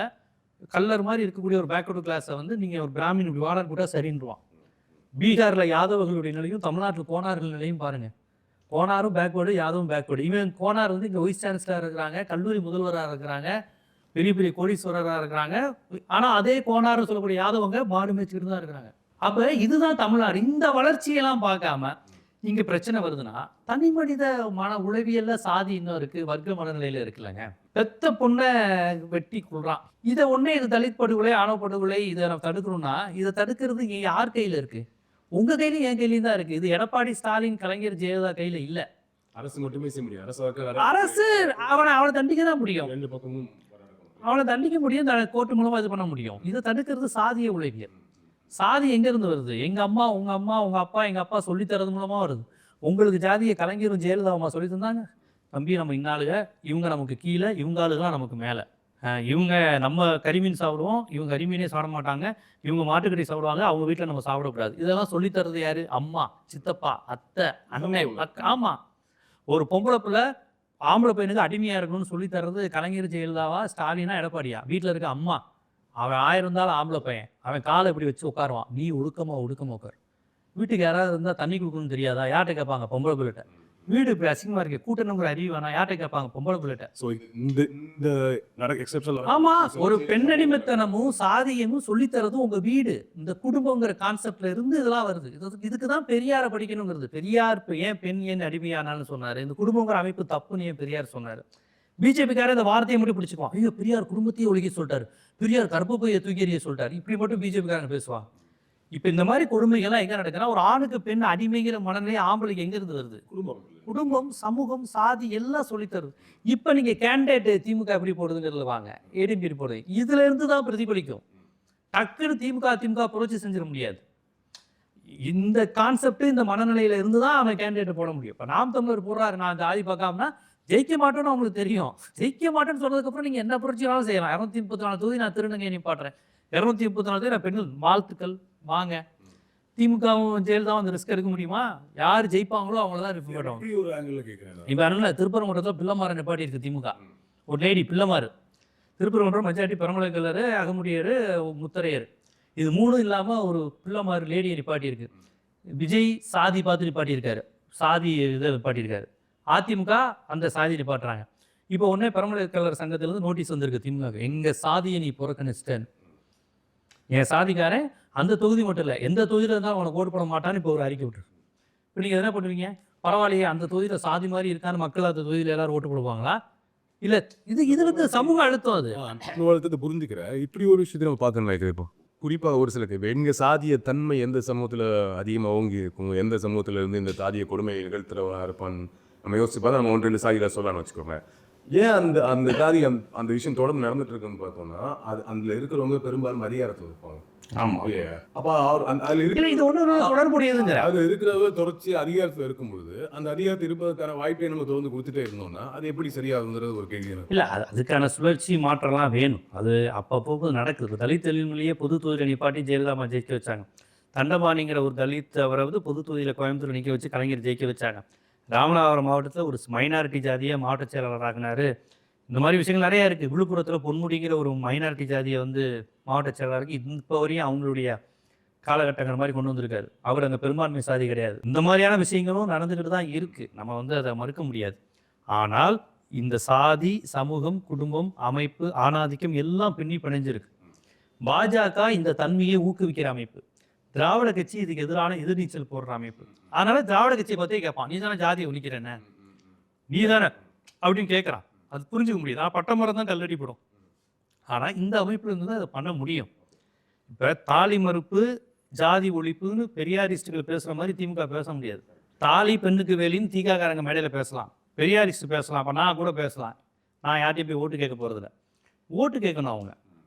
கல்லர் மாதிரி இருக்கக்கூடிய ஒரு பேக்வர்டு கிளாஸை வந்து நீங்க ஒரு பிராமின் இப்படி வாடான்னு கூட சரின்றுவான். பீகார்ல யாதவர்களுடைய நிலையும் தமிழ்நாட்டில் கோனார்கள் நிலையும் பாருங்க. கோனாரும் பேக்வேர்டு, யாதவும் பேக்வேர்டு. இவன் கோனார் வந்து இங்கே வைஸ் சான்சலராக இருக்கிறாங்க, கல்லூரி முதல்வராக இருக்கிறாங்க, பெரிய பெரிய கோடீஸ்வரராக இருக்கிறாங்க. ஆனால் அதே கோனார் சொல்லக்கூடிய யாதவங்க மாடு மேய்ச்சிக்கிட்டு தான் இருக்கிறாங்க. அப்போ இதுதான் தமிழ்நாடு. இந்த வளர்ச்சியெல்லாம் பார்க்காம இங்கே பிரச்சனை வருதுன்னா, தனி மனித உளவியல்ல சாதி இன்னும் இருக்குது, வர்க்க மனநிலையில் இருக்குல்லங்க. பெத்த பொண்ணை வெட்டி கொள்றான். இதை ஒன்றே இது தலித் படுகொலை, ஆணவ படுகொலை, இதை நம்ம தடுக்கணும்னா இதை தடுக்கிறது இங்கே யார் கையில் இருக்குது? உங்கள் கையிலும் என் கையிலையும் தான் இருக்குது. இது எடப்பாடி ஸ்டாலின், கலைஞர், ஜெயலலிதா கையில் இல்லை. அரசு மட்டுமே செய்ய முடியும். அரசு அவனை தண்டிக்க தான் முடியும். ரெண்டு பக்கமும் அவனை தண்டிக்க முடியும், கோர்ட்டு மூலமாக இது பண்ண முடியும். இதை தடுக்கிறது சாதிய உளவியல். சாதி எங்கேருந்து வருது? எங்கள் அம்மா, உங்கள் அம்மா, உங்கள் அப்பா, எங்கள் அப்பா சொல்லித்தரது மூலமாக வருது. உங்களுக்கு ஜாதியை கலைஞரும் ஜெயலலிதாவுமா சொல்லி தந்தாங்க. தம்பி நம்ம இன்னாளுக, இவங்க நமக்கு கீழே, இவங்க ஆளுகளாம் நமக்கு மேலே. இவங்க நம்ம கரிமீன் சாப்பிடுவோம், இவங்க கரிமீனே சாப்பிட மாட்டாங்க, இவங்க மாட்டுக்கறி சாப்பிடுவாங்க, அவங்க வீட்டில் நம்ம சாப்பிடக்கூடாது. இதெல்லாம் சொல்லித்தரது யார்? அம்மா, சித்தப்பா, அத்தை, அண்ணன், அக்கா. ஆமாம், ஒரு பொம்பளை பிள்ளை ஆம்பளை பையனுக்கு அடிமையாக இருக்கணும்னு சொல்லித்தரது கலைஞர், ஜெயலலிதாவா, ஸ்டாலினா, எடப்பாடியா? வீட்டில் இருக்க அம்மா. அவன் 1000 இருந்தாலும் ஆம்பளை பையன், அவன் காலை இப்படி வச்சு உட்காருவான். நீ ஒடுக்கமாக உட்கார். வீட்டுக்கு யாராவது இருந்தால் தண்ணி கொடுக்கணும்னு தெரியாதா? யார்கிட்ட கேட்பாங்க? பொம்பளை பிள்ளைகிட்ட. வீடு இப்படி அசிங்கமாக இருக்கு, கூட்டணுங்கிற அறிவு வேணா, யார்கிட்ட கேட்பாங்க? பொம்பளை பிள்ளைகிட்ட. ஸோ இந்த எக்ஸெப்ஷன் ஆமாம், ஒரு பெண்ணடிமைத்தனமும் சாதியமும் சொல்லித்தரதும் உங்கள் வீடு, இந்த குடும்பங்கிற கான்செப்ட்ல இருந்து இதெல்லாம் வருது. இதுக்கு தான் பெரியாரை படிக்கணுங்கிறது. பெரியார் ஏன் பெண் ஏன் அடிமையானான்னு சொன்னார். இந்த குடும்பங்கிற அமைப்பு தப்புன்னு ஏன் பெரியார் சொன்னார். பிஜேபிக்காரர் இந்த வார்த்தையை மட்டும் பிடிச்சிக்குவான். ஐயோ, பெரியார் குடும்பத்தையே ஒழுகி சொல்லிட்டாரு, பெரியார் கர்ப்பப்பையை தூக்கி எறிய சொல்லிட்டாரு, இப்படி மட்டும் பிஜேபிக்காரங்க பேசுவான். இப்போ இந்த மாதிரி கொடுமைகள்லாம் எங்கே நடக்குதுன்னா, ஒரு ஆணுக்கு பெண் அடிமைங்கிற மனநிலை ஆம்பளைக்கு எங்கேருந்து வருது? குடும்பம், சமூகம், சாதி எல்லாம் சொல்லித்தருது. இப்போ நீங்கள் கேண்டிடேட் திமுக எப்படி போடுறதுங்கிறதுல வாங்க, ஏடிஎம்கே போடுறது, இதுல இருந்து தான் பிரதிபலிக்கும். டக்குன்னு திமுக புரட்சி செஞ்சிட முடியாது. இந்த கான்செப்ட், இந்த மனநிலையில இருந்து தான் அவன் கேண்டிடேட் போட முடியும். இப்போ நாம் தமிழர் போடுறாரு, நான் ஜாதி பார்க்காமனா ஜெயிக்க மாட்டோன்னு அவங்களுக்கு தெரியும். ஜெயிக்க மாட்டேன்னு சொன்னதுக்கப்புறம் நீங்கள் என்ன புரட்சியாலும் செய்யலாம். 234 தொகுதி நான் திருநங்கை நிப்பாட்டுறேன், 234 தொகுதி நான் பெண்கள், வாழ்த்துக்கள், வாங்க. திமுகவும் ஜெயலலிதாவும் அந்த ரிஸ்க் எடுக்க முடியுமா? யார் ஜெயிப்பாங்களோ அவங்கள தான் ரிஸ்க் பண்ணுவாங்க. இப்போ அதனால திருப்பரங்குன்றத்தில் பிள்ளைமாரை நிப்பாட்டி இருக்கு திமுக. ஒரு லேடி பிள்ளைமாறு, திருப்பரங்குன்றம், மஞ்சாட்டி, பெரம்பலக்கல்லர், அகமுடியர், முத்தரையர், இது 3 இல்லாமல் ஒரு பிள்ளைமாறு லேடியை நிப்பாட்டி இருக்கு. விஜய் சாதி பார்த்து நிப்பாட்டியிருக்காரு, சாதி இதை நிப்பாட்டியிருக்காரு. அதிமுக அந்த சாதி நிப்பாட்டுறாங்க. இப்போ ஒன்றே பெரம்பலக்கல்லர் சங்கத்திலேருந்து நோட்டீஸ் வந்திருக்கு திமுக, எங்கள் சாதியை நீ புறக்கணிச்சிட்டேன், என் சாதிக்காரன் அந்த தொகுதி மட்டும் இல்லை எந்த தொகுதியில் இருந்தாலும் உனக்கு ஓட்டு போட மாட்டான்னு இப்போ ஒரு அறிக்கை விட்டுரு. இப்போ நீங்கள் என்ன பண்ணுவீங்க? பரவாயில்லையே, அந்த தொகுதியில் சாதி மாதிரி இருக்கான்னு மக்கள் அந்த தொகுதியில் எல்லாரும் ஓட்டு போடுவாங்களா? இல்லை, இது வந்து சமூக அழுத்தம். அது அழுத்தத்தை புரிஞ்சுக்கிறேன். இப்படி ஒரு விஷயத்தை நம்ம பார்க்கணும். இப்போ குறிப்பாக ஒரு சில எங்கள் சாதிய தன்மை எந்த சமூகத்தில் அதிகமாக ஓங்கி இருக்கும், எந்த சமூகத்தில் இருந்து இந்த சாதிய கொடுமை நிகழ்த்துறவா இருப்பான்னு நம்ம யோசிச்சு பார்த்தா நம்ம 1-2 சாதியில் சொல்லலாம்னு வச்சுக்கோங்க. ஏன் அந்த சாதி அந்த விஷயம் தொடர்ந்து நடந்துட்டு இருக்குன்னு பார்த்தோம்னா, அது அதில் இருக்கிறவங்க பெரும்பாலும் அதிகாரத்தில் இருப்பாங்க. ஆமாம், அப்போ அதில் இருக்கிற இது ஒன்று தொடர்புடையதுங்க. அது இருக்கிறவங்க தொடர்ச்சி அதிகாரத்தில் இருக்கும்பொழுது அந்த அதிகாரத்தில் இருப்பதற்கான வாய்ப்பை நம்ம தொடர்ந்து கொடுத்துட்டே இருந்தோம்னா அது எப்படி சரியாகுங்கிறது ஒரு கேள்வி. இல்லை, அதுக்கான சுழற்சி மாற்றம்லாம் வேணும். அது அப்பப்போ நடக்குது. தலித் தொழில்நிலையே பொது தொகுதியில் நிப்பாட்டி ஜெயலலிதா ஜெயிக்க வச்சாங்க. தண்டபாணிங்கிற ஒரு தலித் அவரை வந்து பொது தொகுதியில் கோயம்புத்தூர் நிற்க வச்சு கலைஞர் ஜெயிக்க வச்சாங்க. ராமநாதபுரம் மாவட்டத்தில் ஒரு மைனாரிட்டி ஜாதியை மாவட்ட செயலாளர் ஆகினார். இந்த மாதிரி விஷயங்கள் நிறையா இருக்குது. விழுப்புரத்தில் பொன்முடிங்கிற ஒரு மைனாரிட்டி ஜாதியை வந்து மாவட்ட செயலாளருக்கு இப்போ வரையும் அவங்களுடைய காலகட்டங்கள் மாதிரி கொண்டு வந்திருக்காரு. அவர் அங்கே பெரும்பான்மை சாதி கிடையாது. இந்த மாதிரியான விஷயங்களும் நடந்துக்கிட்டு தான் இருக்குது. நம்ம வந்து அதை மறுக்க முடியாது. ஆனால் இந்த சாதி, சமூகம், குடும்பம், அமைப்பு, ஆணாதிக்கம் எல்லாம் பின்னி பிணைஞ்சிருக்கு. பாஜக இந்த தன்மையை ஊக்குவிக்கிற அமைப்பு. திராவிட கட்சி இதுக்கு எதிரான எதிர்நீச்சல் போடுற அமைப்பு. அதனால திராவிட கட்சியை பற்றி கேட்பான், நீ தானே ஜாதியை ஒழிக்கிறேன்னு, நீ தானே அப்படின்னு கேட்குறான். அது புரிஞ்சுக்க முடியுது. ஆனால் பட்டமரம் தான் கல்லடிப்படும். ஆனால் இந்த அமைப்புல இருந்து தான் அதை பண்ண முடியும். இப்போ தாலி மறுப்பு, ஜாதி ஒழிப்புன்னு பெரியாரிஸ்டுகள் பேசுகிற மாதிரி திமுக பேச முடியாது. தாலி பெண்ணுக்கு வேலின்னு தீகாக்காரங்க மேடையில் பேசலாம், பெரியாரிஸ்ட் பேசலாம், அப்போ நான் கூட பேசலாம். நான் யார்ட்டையும் போய் ஓட்டு கேட்க போகிறதில்ல. ஓட்டு கேட்கணும் அவங்க.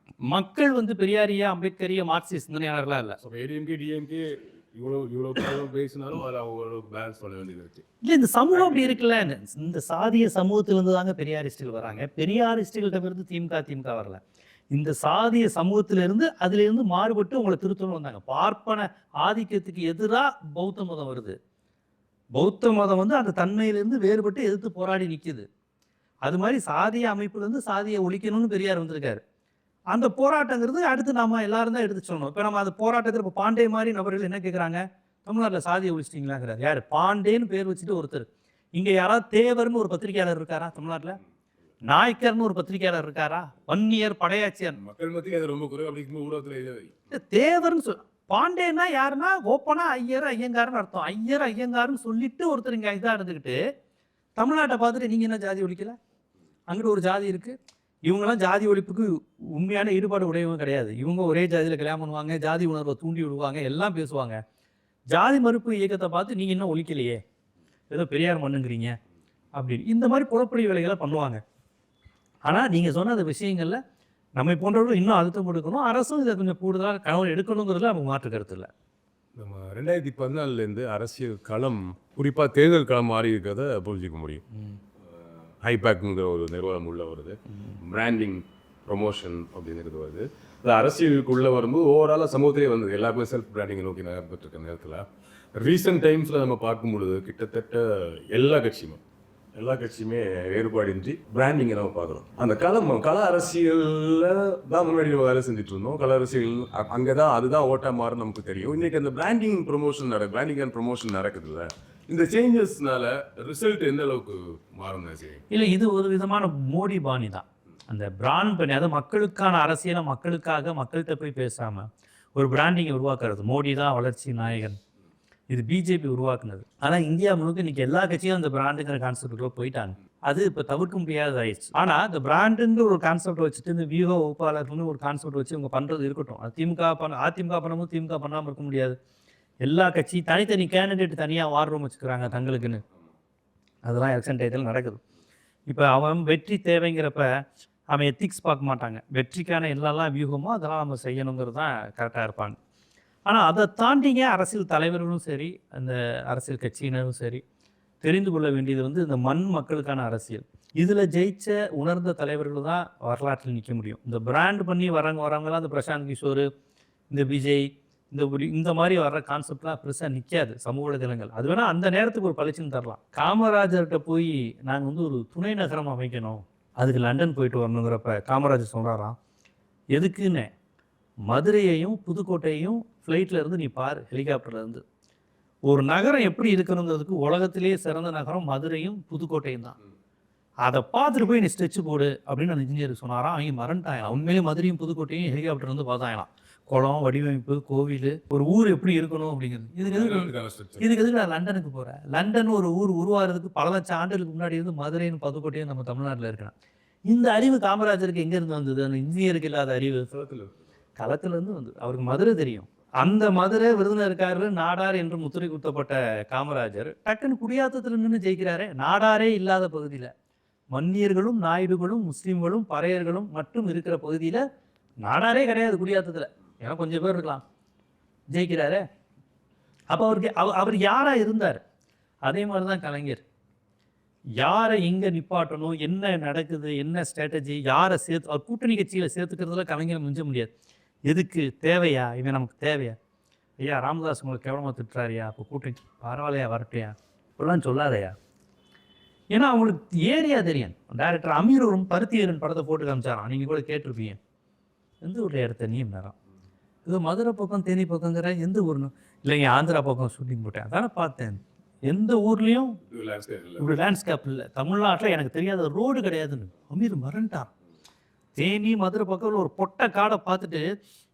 மக்கள் வந்து பெரியாரியா, அம்பேத்கரியா, மார்க்சிஸ்ட் சிந்தனையாளர்களாக இல்லை. ஏடிஎம்கே டிஎம்கே இவ்வளோ பேசினாலும் அதை அவங்க பேலன்ஸ் பண்ண வேண்டியது இருக்குது. இல்லை, இந்த சமூகம் அப்படி இருக்குல்ல. இந்த சாதிய சமூகத்திலிருந்து தாங்க பெரியாரிஸ்டுகள் வராங்க. பெரியாரிஸ்டுகள்கிட்ட இருந்து திமுக வரல. இந்த சாதிய சமூகத்திலிருந்து அதிலிருந்து மாறுபட்டு உங்களை திருத்தணும் வந்தாங்க. பார்ப்பன ஆதிக்கத்துக்கு எதிராக பௌத்த மதம் வருது. பௌத்த மதம் வந்து அந்த தன்மையிலிருந்து வேறுபட்டு எதிர்த்து போராடி நிற்குது. அது மாதிரி சாதிய அமைப்புலேருந்து சாதியை ஒழிக்கணும்னு பெரியார் வந்திருக்காரு. அந்த போராட்டங்கிறது அடுத்து நம்ம எல்லாரும் தான் எடுத்து சொல்லணும். இப்போ நம்ம அந்த போராட்டத்தில் இப்போ பாண்டே மாதிரி நபர்கள் என்ன கேட்குறாங்க, தமிழ்நாட்டில் சாதியை ஒழிச்சிட்டிங்களாங்கிறார். யார்? பாண்டேன்னு பேர் வச்சுட்டு ஒருத்தர். இங்கே யாராவது தேவர்னு ஒரு பத்திரிகையாளர் இருக்காரா தமிழ்நாட்டில்? நாயக்கர்னு ஒரு பத்திரிகையாளர் இருக்காரா? வன்னியர் படையாச்சியார். மக்கள் மத்தியில் அது ரொம்ப குறைவு. அப்படி ஊடகத்தில் தேவர்னு பாண்டேன்னா யாருன்னா ஓப்பனா ஐயர் ஐயங்காருன்னு அர்த்தம். ஐயர் ஐயங்காருன்னு சொல்லிட்டு ஒருத்தர் இங்க இதா இருந்துக்கிட்டு தமிழ்நாட்டை பார்த்துட்டு நீங்க என்ன ஜாதி ஒழிக்கல? அங்கிட்டு ஒரு ஜாதி இருக்கு. இவங்கெல்லாம் ஜாதி ஒழிப்புக்கு உண்மையான ஈடுபாடு உடையவங்க கிடையாது. இவங்க ஒரே ஜாதியில கல்யாணம் பண்ணுவாங்க, ஜாதி உணர்வை தூண்டி விடுவாங்க, எல்லாம் பேசுவாங்க. ஜாதி மறுப்பு இயக்கத்தை பார்த்து நீங்க இன்னும் ஒழிக்கலையே, ஏதோ பெரியார் மண்ணுங்கிறீங்க அப்படின்னு இந்த மாதிரி புறப்படி வேலைகளை பண்ணுவாங்க. ஆனா நீங்க சொன்ன அந்த விஷயங்கள்ல நம்மை போன்றவர்கள் இன்னும் அழுத்தம் கொடுக்கணும். அரசும் இதை கொஞ்சம் கூடுதலாக கவனம் எடுக்கணுங்கிறதுல நமக்கு மாற்று கருத்து இல்லை. நம்ம 2014 அரசியல் களம் குறிப்பாக தேர்தல் களம் மாறி இருக்கிறத புரிஞ்சிக்க முடியும். ஹைபேக்குங்கிற ஒரு நிறுவனம் உள்ள வருது, பிராண்டிங் ப்ரொமோஷன் அப்படிங்கிறது வருது. அது அரசியலுக்குள்ளே வரும்போது ஓவராலாக சமூகத்திலே வந்தது. எல்லாருமே செல்ஃப் பிராண்டிங்கை நோக்கி நகர்ந்துட்டு இருக்க நேரத்தில் ரீசெண்ட் டைம்ஸில் நம்ம பார்க்கும்பொழுது கிட்டத்தட்ட எல்லா கட்சியுமே வேறுபாடின்றி பிராண்டிங்கை நம்ம பார்க்குறோம். அந்த கள அரசியலில் தான் முன்னாடி நம்ம வேலை செஞ்சுட்டு இருந்தோம். கள அரசியல் அங்கே தான் அதுதான் ஓட்டாக மாறும் நமக்கு தெரியும். இன்றைக்கி அந்த பிராண்டிங் அண்ட் ப்ரொமோஷன் நடக்குதுல்ல, இந்த சேஞ்சஸ்னால ரிசல்ட் எந்த அளவுக்கு மாறும்? இல்லை, இது ஒரு விதமான மோடி பாணி தான். அந்த பிராண்ட் பண்ணி அதை மக்களுக்கான அரசியலை மக்களுக்காக மக்கள்கிட்ட போய் பேசாமல் ஒரு பிராண்டிங்கை உருவாக்குறது. மோடி தான் வளர்ச்சி நாயகன், இது பிஜேபி உருவாக்குனது. ஆனால் இந்தியா முழுக்க இன்னைக்கு எல்லா கட்சியும் அந்த பிராண்டுங்கிற கான்செப்டுக்குள்ள போயிட்டாங்க. அது இப்போ தவிர்க்க முடியாததாயிடுச்சு. ஆனால் இந்த பிராண்டுங்கிற ஒரு கான்செப்ட் வச்சுட்டு இந்த வியூக வகுப்பாளர்கள்னு ஒரு கான்செப்ட் வச்சு இவங்க பண்ணுறது இருக்கட்டும். அது அதிமுக பண்ணும்போது திமுக பண்ணாமல் இருக்க முடியாது. எல்லா கட்சி தனித்தனி கேண்டிடேட் தனியாக வார் ரூம் வச்சுக்கிறாங்க தங்களுக்குன்னு. அதெல்லாம் எலெக்ஷன் டயத்தில் நடக்குது. இப்போ அவன் வெற்றி தேவைங்கிறப்ப அவன் எத்திக்ஸ் பார்க்க மாட்டாங்க. வெற்றிக்கான எல்லா வியூகமோ அதெல்லாம் நம்ம செய்யணுங்கிறது தான் கரெக்டாக இருப்பாங்க. ஆனால் அதை தாண்டிங்க அரசியல் தலைவர்களும் சரி, அந்த அரசியல் கட்சியினரும் சரி தெரிந்து கொள்ள வேண்டியது இந்த மண் மக்களுக்கான அரசியல். இதில் ஜெயிச்ச உணர்ந்த தலைவர்கள் தான் வரலாற்றில் நிற்க முடியும். இந்த பிராண்ட் பண்ணி வரவங்கலாம் இந்த பிரசாந்த் கிஷோர், இந்த விஜய், இந்த மாதிரி வர்ற கான்செப்ட்லாம் பெருசாக நிற்காது சமூக வலைதளங்கள். அது வேணால் அந்த நேரத்துக்கு ஒரு பளிச்சுன்னு தரலாம். காமராஜர்கிட்ட போய் நாங்கள் ஒரு துணை நகரம் அமைக்கணும், அதுக்கு லண்டன் போயிட்டு வரணுங்கிறப்ப காமராஜர் சொல்கிறாராம், எதுக்குன்னு மதுரையையும் புதுக்கோட்டையையும் ஃப்ளைட்டில் இருந்து நீ பாரு, ஹெலிகாப்டர்லேருந்து. ஒரு நகரம் எப்படி இருக்கணுங்கிறதுக்கு உலகத்திலேயே சிறந்த நகரம் மதுரையும் புதுக்கோட்டையும் தான். அதை பார்த்துட்டு போய் நீ ஸ்டெச்சு போடு அப்படின்னு அந்த இன்ஜினியர் சொன்னாராம். அவங்க மறந்துட்டாங்களாம். உண்மையிலேயே மதுரையும் புதுக்கோட்டையும் ஹெலிகாப்டர் வந்து பார்த்தாங்களாம். குளம், வடிவமைப்பு, கோவில், ஒரு ஊர் எப்படி இருக்கணும் அப்படிங்கிறது. இதுக்கு எதுக்கு நான் லண்டனுக்கு போகிறேன்? லண்டன் ஒரு ஊர் உருவாகிறதுக்கு பல லட்சம் ஆண்டுகளுக்கு முன்னாடி இருந்து மதுரையும் புதுக்கோட்டையும் நம்ம தமிழ்நாட்டில் இருக்கிறோம். இந்த அறிவு காமராஜருக்கு எங்கேருந்து வந்தது? அந்த இன்ஜினியருக்கு இல்லாத அறிவு களத்துலேருந்து வந்தது. அவருக்கு மதுரை தெரியும். அந்த மதுரை விருதுநகர்காரர் நாடார் என்று முத்திரை குத்தப்பட்ட காமராஜர் டக்குன்னு குடியாத்தத்தில் நின்று ஜெயிக்கிறாரே. நாடாரே இல்லாத பகுதியில், மன்னியர்களும் நாயுடுகளும் முஸ்லீம்களும் பறையர்களும் மட்டும் இருக்கிற பகுதியில் நாடாரே கிடையாது குடியாத்தத்தில். ஏன்னா கொஞ்சம் பேர் இருக்கலாம், ஜெயிக்கிறாரு. அப்போ அவர் யாராக இருந்தார்? அதே மாதிரி தான் கலைஞர். யாரை எங்கே நிப்பாட்டணும், என்ன நடக்குது, என்ன ஸ்ட்ராட்டஜி, யாரை அவர் கூட்டணி கட்சியில் சேர்த்துக்கிறதுல கலைஞர் மிஞ்ச முடியாது. எதுக்கு தேவையா, இவன் நமக்கு தேவையா? ஐயா ராமதாஸ் உங்களுக்கு கேவலமாக திட்டுறாரியா, அப்போ கூட்டணி பரவாயில்லையா, வரட்டையா, இப்படிலாம் சொல்லாதையா. ஏன்னா அவங்களுக்கு ஏரியா தெரியும். டைரக்டர் அமீரும் பருத்தியரன் படத்தை போட்டு காமிச்சாராம், நீங்கள் கூட கேட்டிருப்பீங்க. எந்த ஊரில் எடுத்த நீ நேரம் இது மதுரை பக்கம் தேனி பக்கங்கிற எந்த ஊர்னு இல்லைங்க, ஆந்திரா பக்கம் ஷூட்டிங் போட்டேன், அதானே பார்த்தேன். எந்த ஊர்லேயும் இப்படி லேண்ட்ஸ்கேப் இல்லை. தமிழ்நாட்டில் எனக்கு தெரியாத ரோடு கிடையாதுன்னு அமீர் மறந்துட்டான். தேனி மதுரை பக்கத்தில் ஒரு பொட்டை காடை பார்த்துட்டு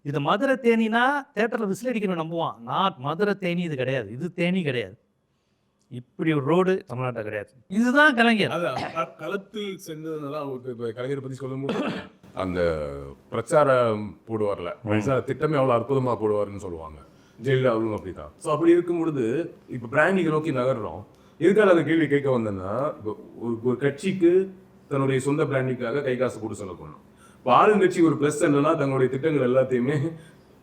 இது மதுரை தேனினா தேட்டரில் விசில் அடிக்கணும் நம்புவான். நான் மதுரை தேனி இது கிடையாது, இது தேனி கிடையாது, இப்படி ஒரு ரோடு தமிழ்நாட்டில் கிடையாது. இதுதான் கலைஞர் களத்தில் சென்றதுனால அவங்களுக்கு இப்போ கலைஞரை பற்றி சொல்லும்போது அந்த பிரச்சாரம் போடுவார்ல, திட்டமே அவ்வளோ அற்புதமாக போடுவார்னு சொல்லுவாங்க. ஜெயலலிதா அவரும் அப்படி தான். ஸோ அப்படி இருக்கும் பொழுது இப்போ பிராண்டிங்கை நோக்கி நகர்றோம். எதுக்காக அந்த கேள்வி கேட்க வந்தேன்னா, ஒரு கட்சிக்கு தன்னுடைய சொந்த பிராண்டிங்காக கை காசு போட்டு செலவு பண்ணணும். இப்போ ஆளுங்கட்சி ஒரு ப்ளஸ் என்னன்னா தன்னுடைய திட்டங்கள் எல்லாத்தையுமே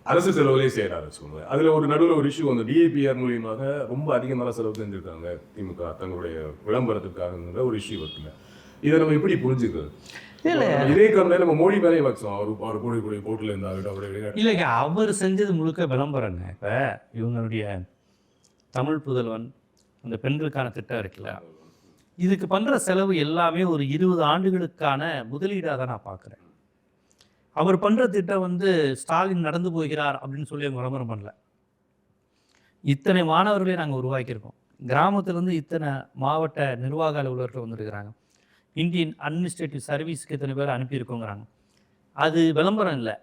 அரசு செலவுலேயே செய்கிறாரு சொல்லுங்க. அதில் ஒரு நடுவில் ஒரு இஷ்யூ வந்து டிஏபிஆர் மூலியமாக ரொம்ப அதிகமாக செலவு செஞ்சுருக்காங்க திமுக தங்களுடைய விளம்பரத்துக்காகங்கிற ஒரு இஷ்யூ இருக்குல்ல. இதை நம்ம எப்படி புரிஞ்சுக்கிறது? இதே காரணம் நம்ம மோடி மேலே வச்சோம். அவர் கூடிய போட்டில் இருந்தாங்க இல்லைங்க, அவர் செஞ்சது முழுக்க விளம்பரங்க. இப்போ இவங்களுடைய தமிழ் புதல்வன் அந்த பெண்களுக்கான திட்டம் இருக்குல்ல, இதுக்கு பண்ணுற செலவு எல்லாமே ஒரு 20 ஆண்டுகளுக்கான முதலீடாக தான் நான் பார்க்குறேன். அவர் பண்ணுற திட்டம் ஸ்டாலின் நடந்து போகிறார் அப்படின்னு சொல்லி அவங்க விளம்பரம் பண்ணல. இத்தனை மாணவர்களே நாங்கள் உருவாக்கியிருக்கோம். கிராமத்துலேருந்து இத்தனை மாவட்ட நிர்வாக அலுவலர்கள் வந்துருக்கிறாங்க. இந்தியன் அட்மினிஸ்ட்ரேட்டிவ் சர்வீஸ்க்கு இத்தனை பேர் அனுப்பியிருக்கோங்கிறாங்க. அது விளம்பரம் இல்லை,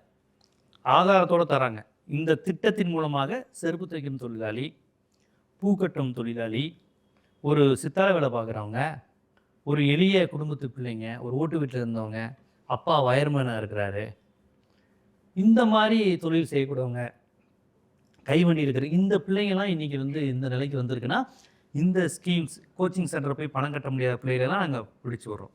ஆதாரத்தோடு தராங்க. இந்த திட்டத்தின் மூலமாக செருப்பு தைக்கும் தொழிலாளி, பூக்கட்டும் தொழிலாளி, ஒரு சித்தார வேலை பார்க்குறவங்க, ஒரு எளிய குடும்பத்து பிள்ளைங்க, ஒரு ஓட்டு வீட்டில் இருந்தவங்க, அப்பா வயர்மேனாக இருக்கிறாரு, இந்த மாதிரி தொழில் செய்யக்கூடியவங்க, கைவண்டி இருக்கிற இந்த பிள்ளைங்கள்லாம் இன்றைக்கி இந்த நிலைக்கு வந்திருக்குன்னா, இந்த ஸ்கீம்ஸ் கோச்சிங் சென்டரை போய் பணம் கட்ட முடியாத பிள்ளைகளெல்லாம் நாங்கள் பிடிச்சி விட்றோம்.